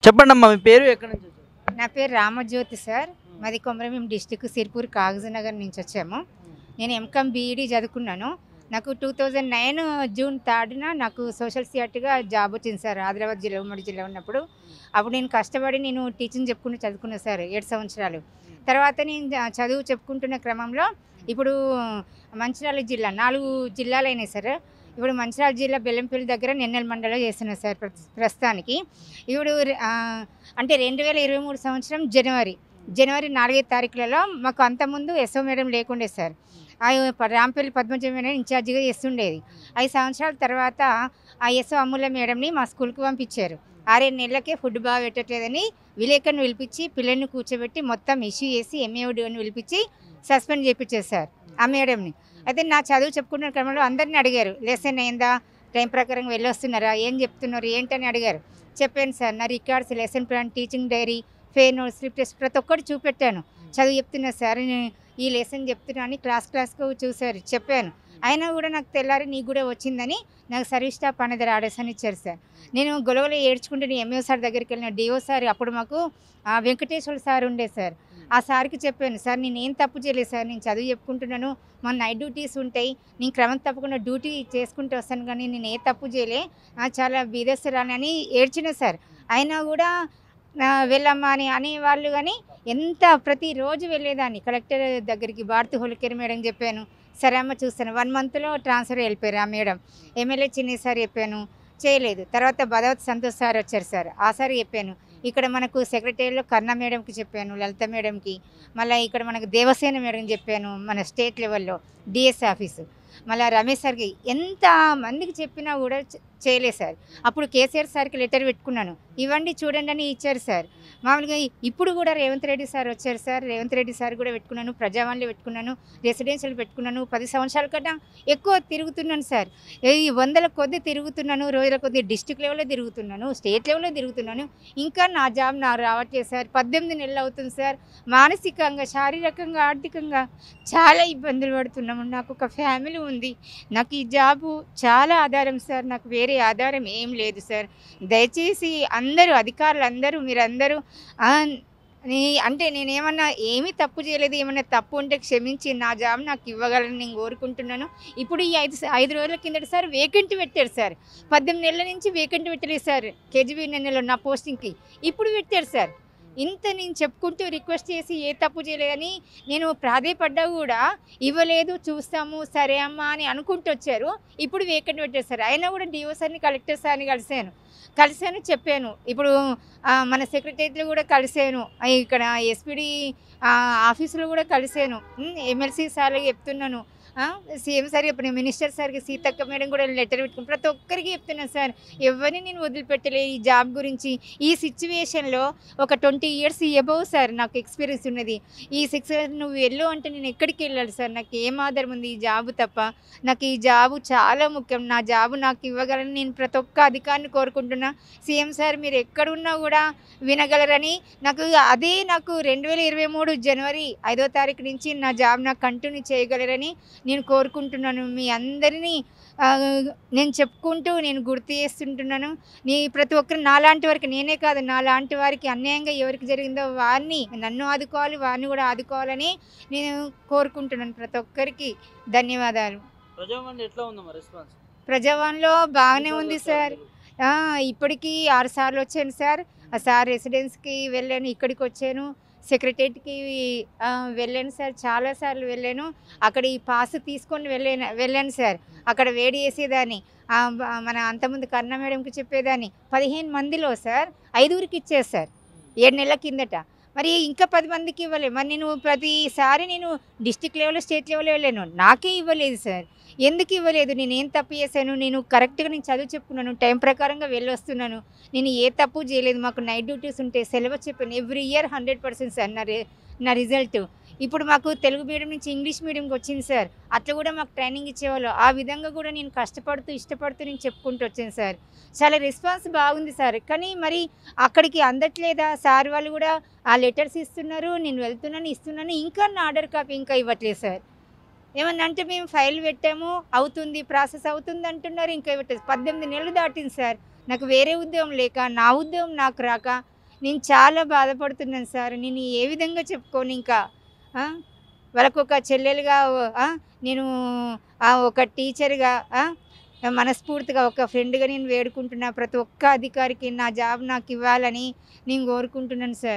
చెప్పండమ్మా మీ పేరు ఎక్కడి నుంచి వచ్చారు? నా పేరు రామజ్యోతి సార్. మాది కొమరంభీం డిస్టిక్ సిర్పూర్ కాగజ్నగర్ నుంచి వచ్చాము. నేను ఎంకామ్ బీఈడీ చదువుకున్నాను. నాకు 2009 జూన్ 3న నాకు సోషల్ సిఆర్టీగా జాబ్ వచ్చింది సార్. ఆదిలాబాద్ జిల్లా ఉమ్మడి జిల్లా ఉన్నప్పుడు అప్పుడు నేను కష్టపడి నేను టీచింగ్ చదువుకున్నా సార్ 7 సంవత్సరాలు. తర్వాత నేను చదువు చెప్పుకుంటున్న క్రమంలో ఇప్పుడు మంచిర్యాల జిల్లా 4 జిల్లాలు అయినాయి సార్. ఇప్పుడు మంచిర్యాల జిల్లా బెల్లంపల్లి దగ్గర నెన్నెల మండలం చేస్తున్నా సార్ ప్రస్తుతానికి. ఇప్పుడు అంటే 2023 సంవత్సరం జనవరి 4వ తారీఖులలో మాకు అంతకుముందు ఎస్ఓ మేడం లేకుండే సార్. రాంపల్లి పద్మజ మేడం ఇన్ఛార్జిగా చేస్తుండేది. 5 సంవత్సరాల తర్వాత ఆ ఎస్ఓ అమ్ముల మేడంని మా స్కూల్కి పంపించారు. 6 నెలలకే ఫుడ్ బాగా పెట్టట్లేదని విలేకరుని పిలిపించి పిల్లల్ని కూర్చోబెట్టి మొత్తం ఇష్యూ చేసి ఎంఏఓడిని పిలిపించి సస్పెండ్ చేయించారు సార్ ఆ మేడంని. అయితే నా చదువు చెప్పుకున్న క్రమంలో అందరిని అడిగారు, లెసన్ అయిందా, టైం ప్రకారం వెళ్ళొస్తున్నారా, ఏం చెప్తున్నారు ఏంటని అడిగారు. చెప్పాను సార్, నా records, lesson plan, teaching diary, fair note, slip test ప్రతి ఒక్కటి చూపెట్టాను. చదువు చెప్తున్నా సార్, ఈ లెసన్ చెప్తున్నా అని క్లాస్కు చూసారు, చెప్పాను. అయినా కూడా నాకు తెల్లారి నీకు కూడా వచ్చిందని నాకు సర్వీస్ స్టాఫ్ అనేది ఆర్డర్స్ అని ఇచ్చారు సార్. నేను గొడవలు ఏడ్చుకుంటే నేను ఎంఏఓ సార్ దగ్గరికి వెళ్ళిన, డిఓ సార్ అప్పుడు మాకు వెంకటేశ్వర సార్ ఉండే సార్. ఆ సార్కి చెప్పాను, సార్ నేను ఏం తప్పు చేయలేదు సార్, నేను చదువు చెప్పుకుంటున్నాను, మన నైట్ డ్యూటీస్ ఉంటాయి, నేను క్రమం తప్పకుండా డ్యూటీ చేసుకుంటూ వస్తాను, కానీ నేను ఏ తప్పు చేయలే, చాలా బీదస్తురాని అని ఏడ్చిన సార్. అయినా కూడా వెళ్ళమ్మా అని అనేవాళ్ళు. కానీ ఎంత ప్రతిరోజు వెళ్ళేదాన్ని కలెక్టర్ దగ్గరికి, భారతి హోలికేర్ మేడం చెప్పాను, సరే అమ్మ చూస్తాను. 1 మంత్లో ట్రాన్స్ఫర్ వెళ్ళిపోయారు ఆ మేడం. ఎమ్మెల్యే చిన్ని సార్ చెప్పాను, చేయలేదు. తర్వాత భగవత్ సంతోష్ సార్ వచ్చారు సార్, ఆ సార్ చెప్పాను. ఇక్కడ మనకు సెక్రటరీలో కర్ణ మేడంకి చెప్పాను, లలిత మేడంకి, మళ్ళీ ఇక్కడ మనకు దేవసేన మేడం చెప్పాను, మన స్టేట్ లెవెల్లో డిఎస్ ఆఫీసు, మళ్ళీ రమేష్ సార్కి ఎంత మందికి చెప్పినా కూడా చేయలేదు సార్. అప్పుడు కేసీఆర్ సార్కి లెటర్ పెట్టుకున్నాను, ఇవ్వండి చూడండి అని ఇచ్చారు సార్. మామూలుగా ఇప్పుడు కూడా రేవంత్ రెడ్డి సార్ వచ్చారు సార్, రేవంత్ రెడ్డి సార్ కూడా పెట్టుకున్నాను, ప్రజావాణిలో పెట్టుకున్నాను, రెసిడెన్షియల్ పెట్టుకున్నాను. 10 సంవత్సరాల కన్నా ఎక్కువ తిరుగుతున్నాను సార్. ఈ 100ల కొద్ది తిరుగుతున్నాను, రోజుల కొద్ది డిస్టిక్ లెవెల్లో తిరుగుతున్నాను, స్టేట్ లెవెల్లో తిరుగుతున్నాను. ఇంకా నా జాబ్ నాకు రావట్లేదు సార్. 18 నెలలు అవుతుంది సార్. మానసికంగా, శారీరకంగా, ఆర్థికంగా చాలా ఇబ్బందులు పడుతున్నాము. నాకు ఒక ఫ్యామిలీ ఉంది, నాకు ఈ జాబు చాలా ఆధారం సార్, నాకు వేరే ఆధారం ఏం లేదు సార్. దయచేసి అందరూ అధికారులు అందరూ మీరందరూ అంటే నేనేమన్నా ఏమీ తప్పు చేయలేదు, ఏమన్నా తప్పు ఉంటే క్షమించి నా జాబ్ నాకు ఇవ్వగలని నేను కోరుకుంటున్నాను. ఇప్పుడు ఈ 5 రోజుల కిందట సార్ వేకెంట్ పెట్టారు సార్. 18 నెలల నుంచి వేకెంట్ పెట్టలేదు సార్ కేజీబీ నెలలో నా పోస్టింగ్కి, ఇప్పుడు పెట్టారు సార్. ఇంత నేను చెప్పుకుంటూ రిక్వెస్ట్ చేసి ఏ తప్పు చేయలేదని నేను ప్రాధేయపడ్డా కూడా ఇవ్వలేదు, చూస్తాము సరే అమ్మా అని అనుకుంటూ వచ్చారు. ఇప్పుడు వేకెంట్ పెట్టారు సార్. అయినా కూడా డిఓ సార్ని, కలెక్టర్ సార్ని కలిశాను చెప్పాను. ఇప్పుడు మన సెక్రటరీలో కూడా కలిశాను, ఇక్కడ ఎస్పీడీ ఆఫీసులో కూడా కలిశాను, ఎమ్మెల్సీ సార్కి చెప్తున్నాను, సీఎం సార్ చెప్పిన, మినిస్టర్ సార్కి సీతక్క మేడం కూడా లెటర్ పెట్టుకుని ప్రతి ఒక్కరికి చెప్తున్నాను సార్. ఎవరిని నేను వదిలిపెట్టలేదు ఈ జాబ్ గురించి. ఈ సిచ్యువేషన్లో ఒక 20 ఇయర్స్ ఎబవ్ సార్ నాకు ఎక్స్పీరియన్స్ ఉన్నది. ఈ 6 ఇయర్స్ నువ్వు వెళ్ళు అంటే నేను ఎక్కడికి వెళ్ళాలి సార్? నాకు ఏం ఆధారం ఉంది? ఈ జాబు తప్ప. నాకు ఈ జాబు చాలా ముఖ్యం, నా జాబు నాకు ఇవ్వగలని నేను ప్రతి ఒక్క అధికారిని కోరుకుంటున్నా. సీఎం సార్ మీరు ఎక్కడున్నా కూడా వినగలరని, నాకు 2023 జనవరి 5వ తారీఖు నుంచి నా జాబ్ నాకు కంటిన్యూ చేయగలరని నేను కోరుకుంటున్నాను. మీ అందరినీ నేను చెప్పుకుంటూ నేను గుర్తు చేస్తుంటున్నాను. ప్రతి ఒక్కరు నాలాంటి వారికి, నేనే కాదు నాలాంటి వారికి అన్యాయంగా ఎవరికి జరిగిందో వారిని నన్ను ఆదుకోవాలి, వారిని కూడా ఆదుకోవాలని నేను కోరుకుంటున్నాను. ప్రతి ఒక్కరికి ధన్యవాదాలు. ప్రజావాణిలో బాగానే ఉంది సార్. ఇప్పటికీ 6 సార్లు వచ్చాను సార్. ఆ సార్ రెసిడెన్స్కి వెళ్ళాను, ఇక్కడికి వచ్చాను, సెక్రటరీకి వెళ్ళాను సార్, చాలాసార్లు వెళ్ళాను. అక్కడ ఈ పాస్ తీసుకొని వెళ్ళాను సార్. అక్కడ వేడి చేసేదాన్ని, మన అంతకుముందు కర్ణ మేడంకి చెప్పేదాన్ని. 15 మందిలో సార్ 5గురికి ఇచ్చేది సార్ 7 నెలల కిందట. మరి ఇంకా 10 మందికి ఇవ్వలేదు. మరి నేను ప్రతిసారి నేను డిస్టిక్ లెవెల్లో, స్టేట్ లెవెల్లో వెళ్ళాను, నాకే ఇవ్వలేదు సార్. ఎందుకు ఇవ్వలేదు? నేను ఏం తప్పు చేశాను? నేను కరెక్ట్గా నేను చదువు చెప్పుకున్నాను, టైం ప్రకారంగా వెళ్ళొస్తున్నాను, నేను ఏ తప్పు చేయలేదు. మాకు నైట్ డ్యూటీస్ ఉంటాయి, సిలబస్ చెప్పాను. ఎవ్రీ ఇయర్ 100% సార్ నా రిజల్ట్. ఇప్పుడు మాకు తెలుగు మీడియం నుంచి ఇంగ్లీష్ మీడియంకి వచ్చింది సార్. అట్లా కూడా మాకు ట్రైనింగ్ ఇచ్చేవాళ్ళు. ఆ విధంగా కూడా నేను కష్టపడుతూ ఇష్టపడుతూ నేను చెప్పుకుంటూ వచ్చాను సార్. చాలా రెస్పాన్స్ బాగుంది సార్. కానీ మరి అక్కడికి అందట్లేదా? సార్ వాళ్ళు కూడా ఆ లెటర్స్ ఇస్తున్నారు, నేను వెళ్తున్నాను, ఇస్తున్నాను, ఇంకా నా ఆర్డర్ కాపీ ఇంకా ఇవ్వట్లేదు సార్. ఏమన్నా అంటే మేము ఫైల్ పెట్టాము, అవుతుంది, ప్రాసెస్ అవుతుంది అంటున్నారు, ఇంకా ఇవ్వట్లేదు. 18 నెలలు దాటింది సార్. నాకు వేరే ఉద్యోగం లేక, నా ఉద్యోగం నాకు రాక నేను చాలా బాధపడుతున్నాను సార్. నేను ఏ విధంగా చెప్పుకోను ఇంకా. ఆ! వాళ్ళకొక చెల్లెలుగా నేను ఒక టీచర్‌గా మనస్ఫూర్తిగా ఒక ఫ్రెండ్‌గా నేను వేడుకుంటున్నా. ప్రతి ఒక్క అధికారికి నా జాబ్ నాకివ్వాలని నేను కోరుకుంటున్నాను సార్.